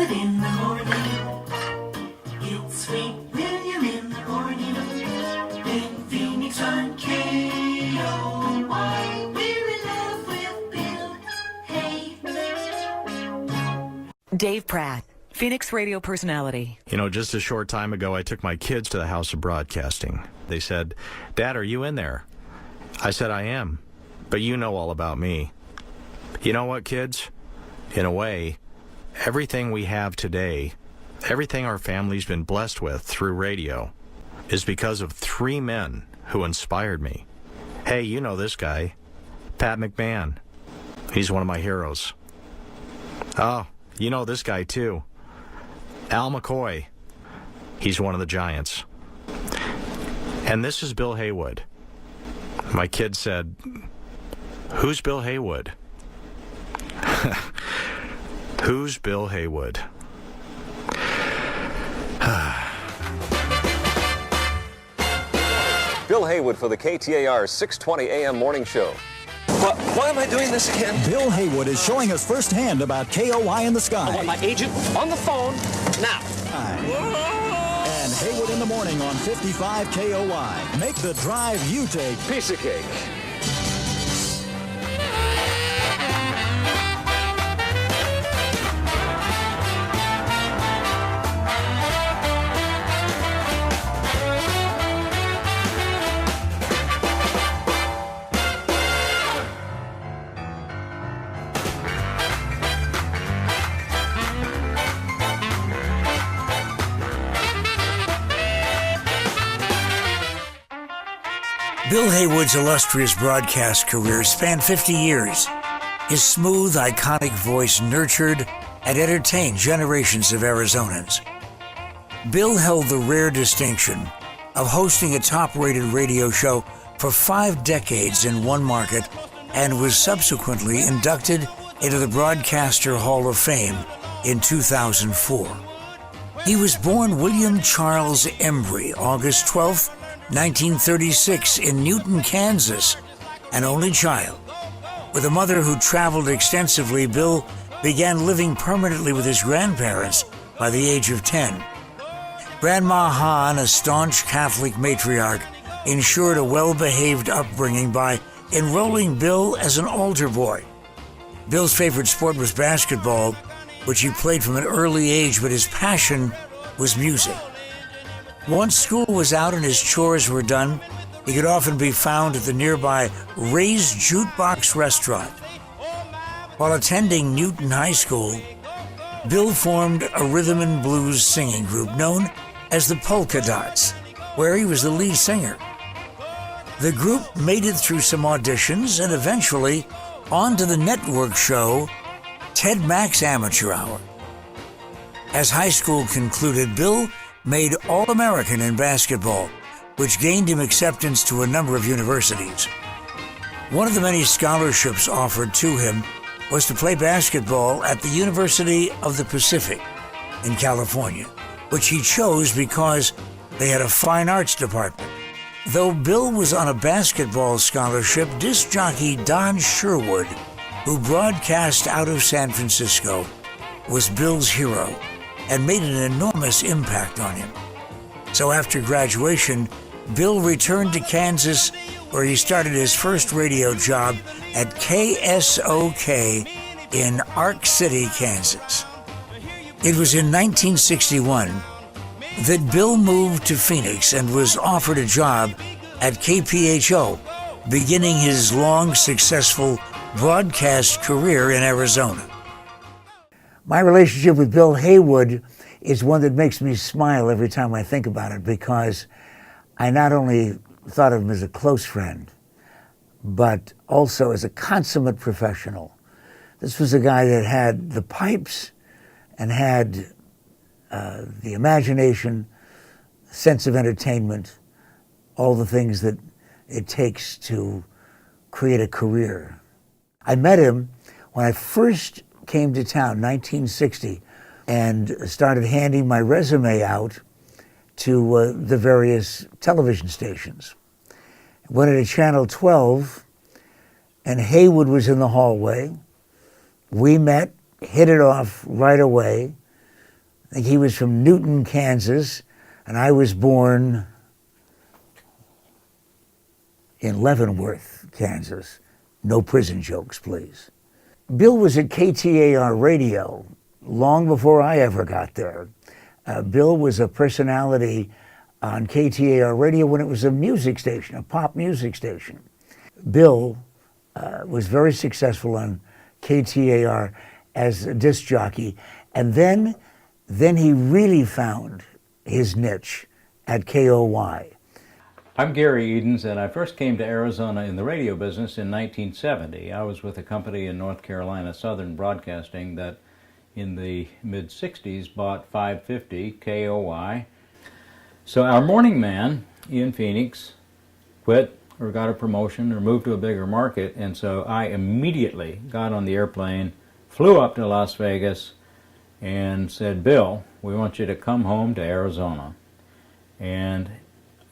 Heywood in the morning. It's Sweet William in the morning. In Phoenix on KOY. We're in love with Bill Hay. Dave Pratt, Phoenix radio personality. You know, just a short time ago, I took my kids to the House of Broadcasting. They said, "Dad, are you in there?" I said, "I am, but you know all about me." You know what, kids? In a way, everything we have today, everything our family's been blessed with through radio, is because of three men who inspired me. Hey, you know this guy, Pat McMahon. He's one of my heroes. Oh, you know this guy too, Al McCoy. He's one of the giants. And this is Bill Heywood. My kid said, "Who's Bill Heywood?" Who's Bill Heywood? Bill Heywood for the KTAR 620 AM morning show. Why am I doing this again? Bill Heywood is showing us firsthand about KOY in the sky. I want my agent on the phone now. And Heywood in the morning on 55 KOY. Make the drive you take. Piece of cake. Bill Heywood's illustrious broadcast career spanned 50 years. His smooth, iconic voice nurtured and entertained generations of Arizonans. Bill held the rare distinction of hosting a top-rated radio show for 5 decades in one market and was subsequently inducted into the Broadcaster Hall of Fame in 2004. He was born William Charles Embry, August 12th, 1936 in Newton, Kansas, an only child. With a mother who traveled extensively, Bill began living permanently with his grandparents by the age of 10. Grandma Hahn, a staunch Catholic matriarch, ensured a well-behaved upbringing by enrolling Bill as an altar boy. Bill's favorite sport was basketball, which he played from an early age, but his passion was music. Once school was out and his chores were done, he could often be found at the nearby Ray's Jukebox restaurant. While attending Newton High School, Bill formed a rhythm and blues singing group known as the Polka Dots, where he was the lead singer. The group made it through some auditions and eventually onto the network show Ted Mack's Amateur Hour. As high school concluded, Bill made All-American in basketball, which gained him acceptance to a number of universities. One of the many scholarships offered to him was to play basketball at the University of the Pacific in California, which he chose because they had a fine arts department. Though Bill was on a basketball scholarship, disc jockey Don Sherwood, who broadcast out of San Francisco, was Bill's hero and made an enormous impact on him. So after graduation, Bill returned to Kansas, where he started his first radio job at KSOK in Ark City, Kansas. It was in 1961 that Bill moved to Phoenix and was offered a job at KPHO, beginning his long, successful broadcast career in Arizona. My relationship with Bill Heywood is one that makes me smile every time I think about it, because I not only thought of him as a close friend, but also as a consummate professional. This was a guy that had the pipes and had the imagination, sense of entertainment, all the things that it takes to create a career. I met him when I first came to town, 1960, and started handing my resume out to the various television stations. Went into Channel 12, and Heywood was in the hallway. We met, hit it off right away. I think he was from Newton, Kansas, and I was born in Leavenworth, Kansas. No prison jokes, please. Bill was at KTAR Radio long before I ever got there. Bill was a personality on KTAR Radio when it was a music station, a pop music station. Bill was very successful on KTAR as a disc jockey, and then he really found his niche at KOY. I'm Gary Edens, and I first came to Arizona in the radio business in 1970. I was with a company in North Carolina, Southern Broadcasting, that in the mid-60s bought 550 KOY. So our morning man in Phoenix quit or got a promotion or moved to a bigger market, and so I immediately got on the airplane, flew up to Las Vegas, and said, Bill, we want you to come home to Arizona. And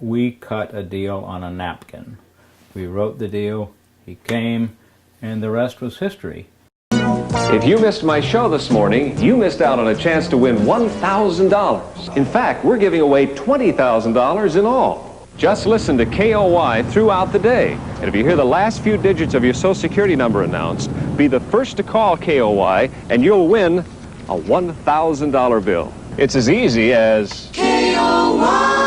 we cut a deal on a napkin. We wrote the deal, he came, and the rest was history. If you missed my show this morning, you missed out on a chance to win $1,000. In fact, we're giving away $20,000 in all. Just listen to KOY throughout the day. And if you hear the last few digits of your Social Security number announced, be the first to call KOY and you'll win a $1,000 bill. It's as easy as KOY.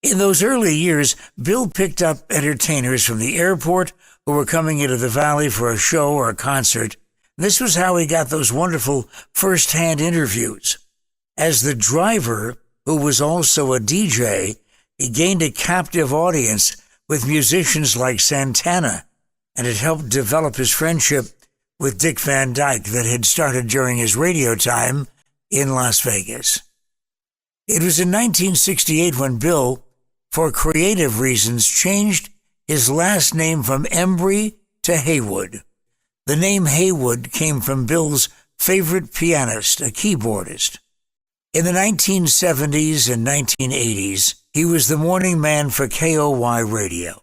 In those early years, Bill picked up entertainers from the airport who were coming into the Valley for a show or a concert. This was how he got those wonderful first-hand interviews. As the driver, who was also a DJ, he gained a captive audience with musicians like Santana, and it helped develop his friendship with Dick Van Dyke that had started during his radio time in Las Vegas. It was in 1968 when Bill, for creative reasons, changed his last name from Embry to Heywood. The name Heywood came from Bill's favorite pianist, a keyboardist. In the 1970s and 1980s, he was the morning man for KOY Radio,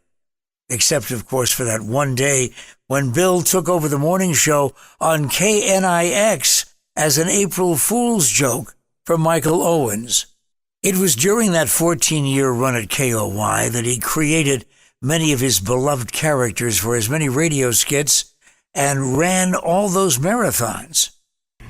except, of course, for that one day when Bill took over the morning show on KNIX as an April Fool's joke for Michael Owens. It was during that 14-year run at KOY that he created many of his beloved characters for his many radio skits and ran all those marathons.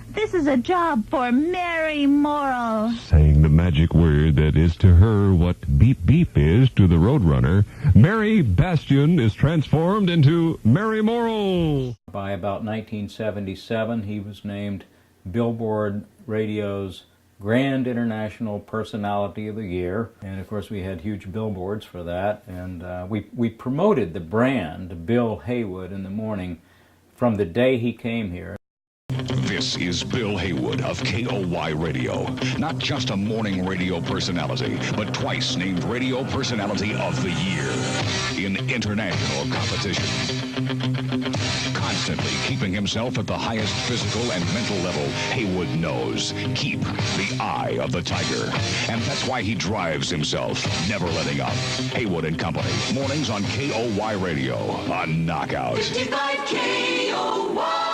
This is a job for Mary Morrill. Saying the magic word that is to her what beep beep is to the Roadrunner, Mary Bastion is transformed into Mary Morrill. By about 1977, he was named Billboard Radio's Grand International Personality of the Year, and of course we had huge billboards for that, and we promoted the brand Bill Heywood in the morning from the day he came here. This is Bill Heywood of KOY Radio. Not just a morning radio personality, but twice named Radio Personality of the Year in international competition. Constantly keeping himself at the highest physical and mental level, Heywood knows. Keep the eye of the tiger. And that's why he drives himself, never letting up. Heywood and Company, mornings on KOY Radio, a knockout. 55 KOY.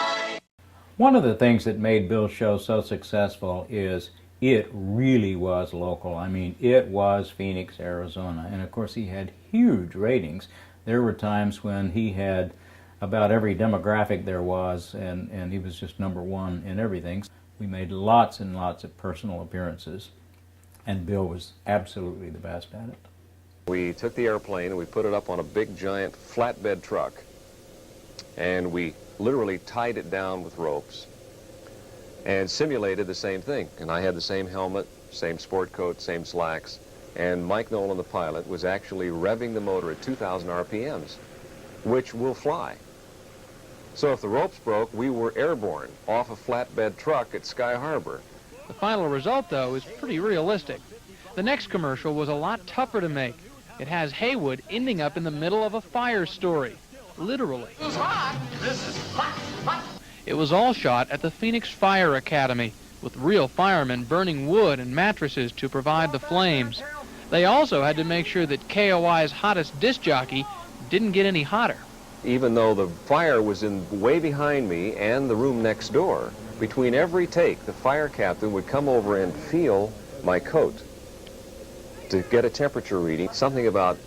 One of the things that made Bill's show so successful is it really was local. I mean, it was Phoenix, Arizona. And of course, he had huge ratings. There were times when he had about every demographic there was, and he was just number one in everything. We made lots and lots of personal appearances, and Bill was absolutely the best at it. We took the airplane and we put it up on a big giant flatbed truck, and we literally tied it down with ropes and simulated the same thing. And I had the same helmet, same sport coat, same slacks, and Mike Nolan, the pilot, was actually revving the motor at 2,000 RPMs, which will fly. So if the ropes broke, we were airborne off a flatbed truck at Sky Harbor. The final result, though, is pretty realistic. The next commercial was a lot tougher to make. It has Heywood ending up in the middle of a fire story. Literally. This is hot. This is hot, hot. It was all shot at the Phoenix Fire Academy, with real firemen burning wood and mattresses to provide the flames. They also had to make sure that KOY's hottest disc jockey didn't get any hotter. even though the fire was way behind me and the room next door, between every take, the fire captain would come over and feel my coat to get a temperature reading, something about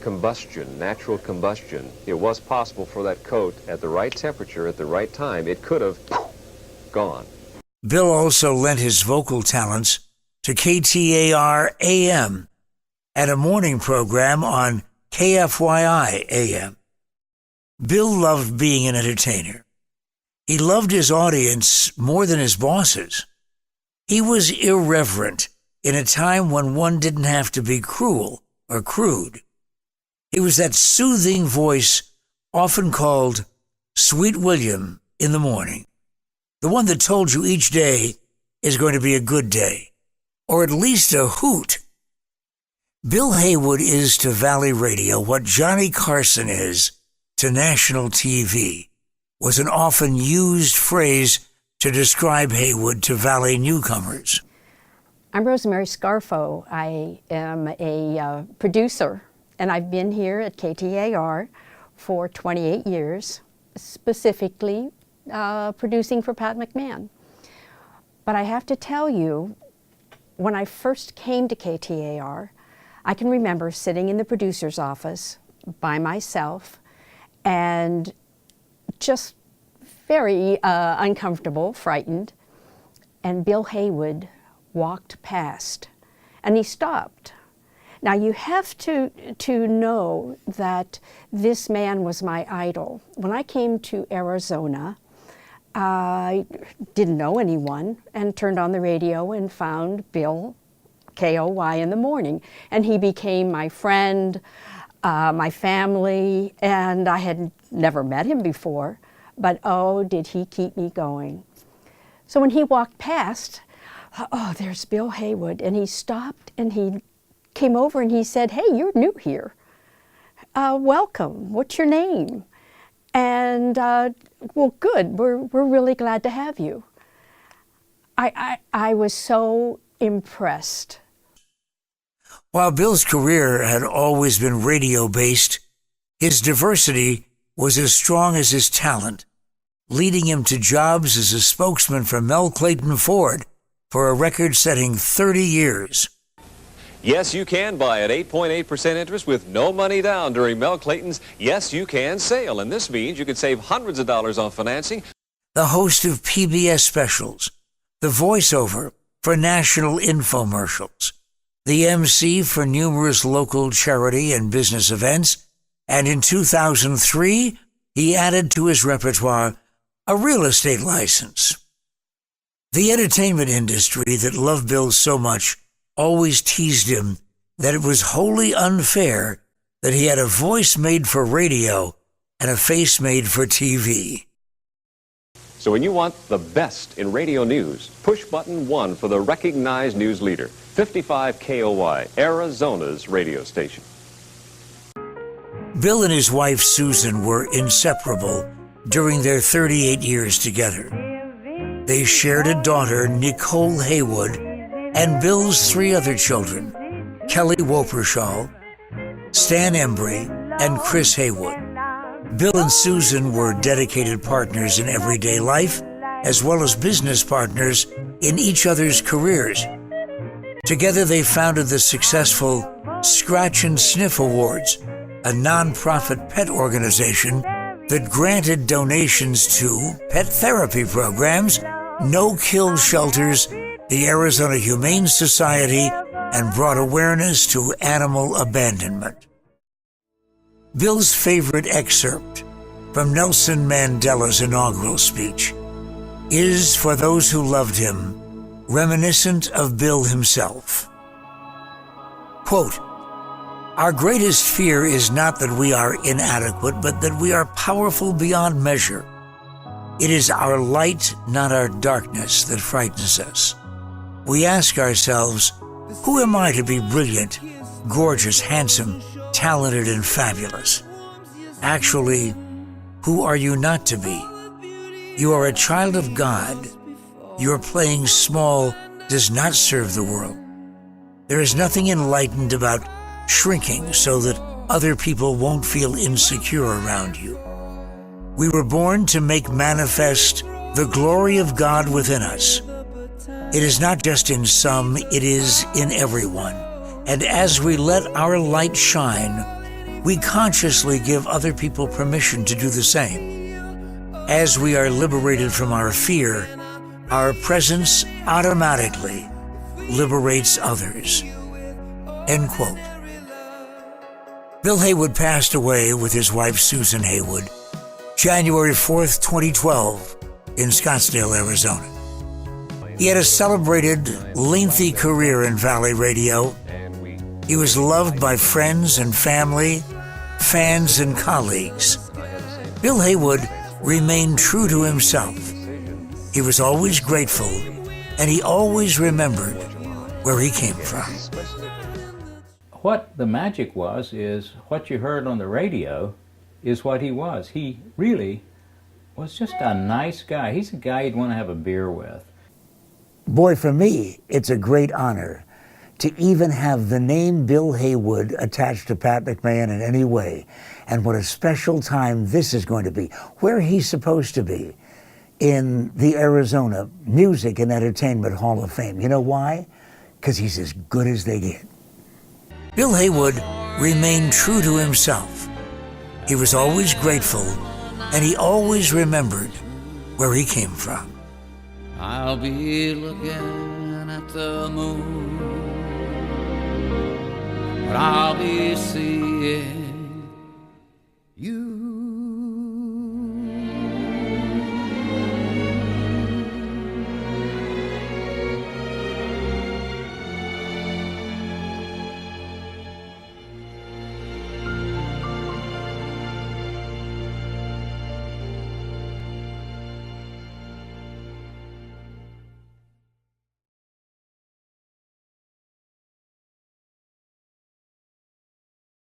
combustion, natural combustion. It was possible for that coat at the right temperature at the right time. It could have gone. Bill also lent his vocal talents to KTAR AM and a morning program on KFYI AM. Bill loved being an entertainer. He loved his audience more than his bosses. He was irreverent in a time when one didn't have to be cruel or crude. He was that soothing voice often called Sweet William in the morning, the one that told you each day is going to be a good day, or at least a hoot. Bill Heywood is to Valley Radio what Johnny Carson is to national TV, was an often used phrase to describe Heywood to Valley newcomers. I'm Rosemary Scarfo. I am a producer, and I've been here at KTAR for 28 years, specifically producing for Pat McMahon. But I have to tell you, when I first came to KTAR, I can remember sitting in the producer's office by myself and just very uncomfortable, frightened, and Bill Heywood walked past, and he stopped. Now you have to know that this man was my idol. When I came to Arizona, I didn't know anyone and turned on the radio and found Bill, KOY in the morning, and he became my friend, my family, and I had never met him before, but oh, did he keep me going. So when he walked past, oh, there's Bill Heywood, and he stopped and he came over and he said, "Hey, you're new here. Welcome. What's your name?" And well, good. We're really glad to have you. I was so impressed. While Bill's career had always been radio-based, his diversity was as strong as his talent, leading him to jobs as a spokesman for Mel Clayton Ford for a record-setting 30 years. Yes, you can buy at 8.8% interest with no money down during Mel Clayton's Yes, You Can sale, and this means you can save hundreds of dollars on financing. The host of PBS specials, the voiceover for national infomercials, the MC for numerous local charity and business events, and in 2003, he added to his repertoire a real estate license. The entertainment industry that loved Bill so much always teased him that it was wholly unfair that he had a voice made for radio and a face made for TV. So when you want the best in radio news, push button 1 for the recognized news leader, 55 KOY, Arizona's radio station. Bill and his wife Susan were inseparable during their 38 years together. They shared a daughter, Nicole Heywood, and Bill's 3 other children, Kelly Wopershaw, Stan Embry, and Chris Heywood. Bill and Susan were dedicated partners in everyday life, as well as business partners in each other's careers. Together they founded the successful Scratch and Sniff Awards, a nonprofit pet organization that granted donations to pet therapy programs, no-kill shelters, the Arizona Humane Society, and brought awareness to animal abandonment. Bill's favorite excerpt from Nelson Mandela's inaugural speech is, for those who loved him, reminiscent of Bill himself. Quote, "Our greatest fear is not that we are inadequate, but that we are powerful beyond measure. It is our light, not our darkness, that frightens us. We ask ourselves, who am I to be brilliant, gorgeous, handsome, talented, and fabulous? Actually, who are you not to be? You are a child of God. Your playing small does not serve the world. There is nothing enlightened about shrinking so that other people won't feel insecure around you. We were born to make manifest the glory of God within us. It is not just in some, it is in everyone. And as we let our light shine, we consciously give other people permission to do the same. As we are liberated from our fear, our presence automatically liberates others. End quote. Bill Heywood passed away with his wife Susan Heywood January 4th, 2012 in Scottsdale, Arizona. He had a celebrated, lengthy career in Valley Radio. He was loved by friends and family, fans and colleagues. Bill Heywood remained true to himself. He was always grateful, and he always remembered where he came from. What the magic was is what you heard on the radio is what he was. He really was just a nice guy. He's a guy you'd want to have a beer with. Boy, for me, it's a great honor to even have the name Bill Heywood attached to Pat McMahon in any way. And what a special time this is going to be, where he's supposed to be, in the Arizona Music and Entertainment Hall of Fame. You know why? Because he's as good as they get. Bill Heywood remained true to himself. He was always grateful, and he always remembered where he came from. I'll be looking at the moon, but I'll be seeing